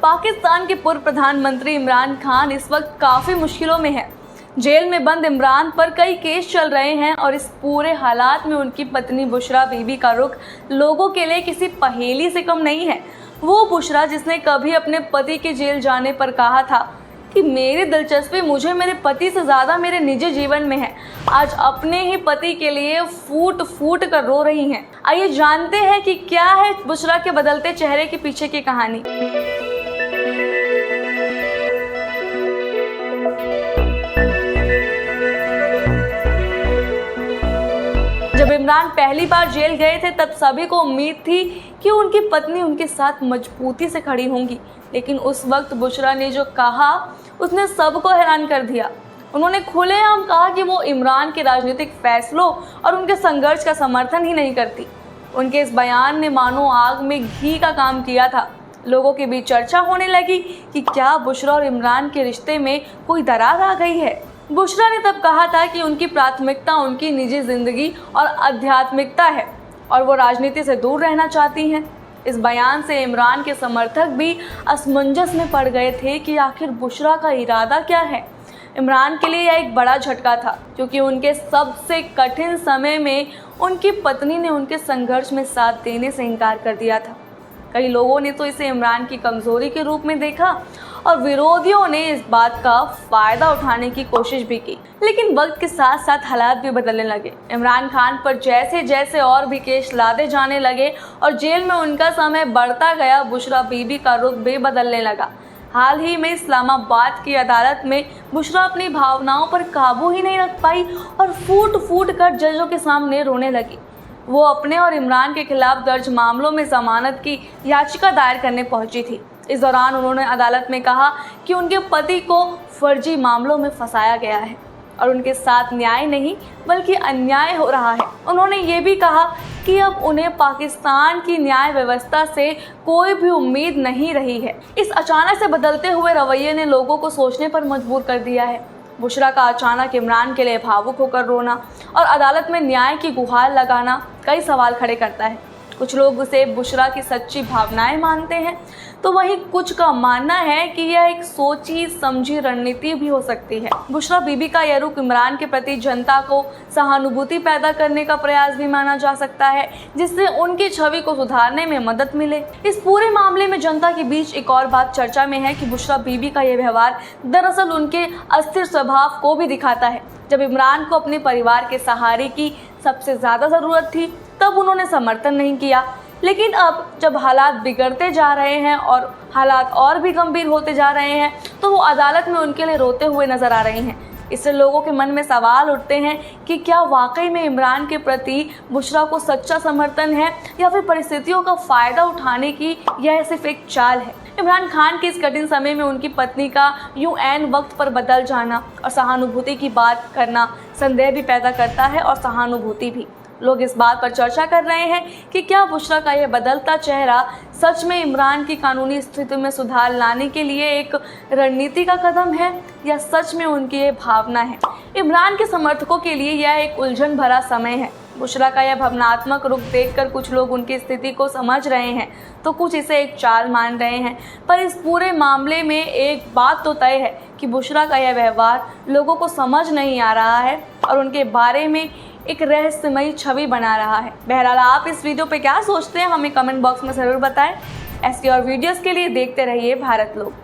पाकिस्तान के पूर्व प्रधानमंत्री इमरान खान इस वक्त काफ़ी मुश्किलों में है। जेल में बंद इमरान पर कई केस चल रहे हैं और इस पूरे हालात में उनकी पत्नी बुशरा बीबी का रुख लोगों के लिए किसी पहेली से कम नहीं है। वो बुशरा जिसने कभी अपने पति के जेल जाने पर कहा था कि मेरी दिलचस्पी मुझे मेरे पति से ज़्यादा मेरे निजी जीवन में है, आज अपने ही पति के लिए फूट फूट कर रो रही हैं। आइए जानते हैं कि क्या है बुशरा के बदलते चेहरे के पीछे की कहानी। जब इमरान पहली बार जेल गए थे तब सभी को उम्मीद थी कि उनकी पत्नी उनके साथ मजबूती से खड़ी होंगी, लेकिन उस वक्त बुशरा ने जो कहा उसने सबको हैरान कर दिया। उन्होंने खुलेआम कहा कि वो इमरान के राजनीतिक फैसलों और उनके संघर्ष का समर्थन ही नहीं करती। उनके इस बयान ने मानो आग में घी का काम किया था। लोगों के बीच चर्चा होने लगी कि क्या बुशरा और इमरान के रिश्ते में कोई दरार आ गई है। बुशरा ने तब कहा था कि उनकी प्राथमिकता उनकी निजी जिंदगी और आध्यात्मिकता है और वो राजनीति से दूर रहना चाहती हैं। इस बयान से इमरान के समर्थक भी असमंजस में पड़ गए थे कि आखिर बुशरा का इरादा क्या है। इमरान के लिए यह एक बड़ा झटका था क्योंकि उनके सबसे कठिन समय में उनकी पत्नी ने उनके संघर्ष में साथ देने से इनकार कर दिया था। कई लोगों ने तो इसे इमरान की कमजोरी के रूप में देखा और विरोधियों ने इस बात का फायदा उठाने की कोशिश भी की, लेकिन वक्त के साथ साथ हालात भी बदलने लगे। इमरान खान पर जैसे जैसे और भी केस लादे जाने लगे और जेल में उनका समय बढ़ता गया, बुशरा बीबी का रुख भी बदलने लगा। हाल ही में इस्लामाबाद की अदालत में बुशरा अपनी भावनाओं पर काबू ही नहीं रख पाई और फूट फूट कर जजों के सामने रोने लगी। वो अपने और इमरान के खिलाफ दर्ज मामलों में जमानत की याचिका दायर करने पहुंची थी। इस दौरान उन्होंने अदालत में कहा कि उनके पति को फर्जी मामलों में फंसाया गया है और उनके साथ न्याय नहीं बल्कि अन्याय हो रहा है। उन्होंने ये भी कहा कि अब उन्हें पाकिस्तान की न्याय व्यवस्था से कोई भी उम्मीद नहीं रही है। इस अचानक से बदलते हुए रवैये ने लोगों को सोचने पर मजबूर कर दिया है। बुशरा का अचानक इमरान के लिए भावुक होकर रोना और अदालत में न्याय की गुहार लगाना कई सवाल खड़े करता है। कुछ लोग उसे बुशरा की सच्ची भावनाएं मानते हैं, तो वहीं कुछ का मानना है कि यह एक सोची समझी रणनीति भी हो सकती है। बुशरा बीबी का यह रुख इमरान के प्रति जनता को सहानुभूति पैदा करने का प्रयास भी माना जा सकता है, जिससे उनकी छवि को सुधारने में मदद मिले। इस पूरे मामले में जनता के बीच एक और बात चर्चा में है कि बुशरा बीबी का यह व्यवहार दरअसल उनके अस्थिर स्वभाव को भी दिखाता है। जब इमरान को अपने परिवार के सहारे की सबसे ज़्यादा ज़रूरत थी तब उन्होंने समर्थन नहीं किया, लेकिन अब जब हालात बिगड़ते जा रहे हैं और हालात और भी गंभीर होते जा रहे हैं तो वो अदालत में उनके लिए रोते हुए नजर आ रहे हैं। इससे लोगों के मन में सवाल उठते हैं कि क्या वाकई में इमरान के प्रति बुशरा को सच्चा समर्थन है या फिर परिस्थितियों का फ़ायदा उठाने की यह सिर्फ एक चाल है। इमरान खान के इस कठिन समय में उनकी पत्नी का यूं ऐन वक्त पर बदल जाना और सहानुभूति की बात करना संदेह भी पैदा करता है और सहानुभूति भी। लोग इस बात पर चर्चा कर रहे हैं कि क्या बुशरा का यह बदलता चेहरा सच में इमरान की कानूनी स्थिति में सुधार लाने के लिए एक रणनीति का कदम है या सच में उनकी ये भावना है। इमरान के समर्थकों के लिए यह एक उलझन भरा समय है। बुशरा का यह भावनात्मक रुख देखकर कुछ लोग उनकी स्थिति को समझ रहे हैं तो कुछ इसे एक चाल मान रहे हैं, पर इस पूरे मामले में एक बात तो तय है कि बुशरा का यह व्यवहार लोगों को समझ नहीं आ रहा है और उनके बारे में एक रहस्यमयी छवि बना रहा है। बहरहाल आप इस वीडियो पे क्या सोचते हैं हमें कमेंट बॉक्स में ज़रूर बताएं। ऐसी और वीडियोस के लिए देखते रहिए भारत लोग।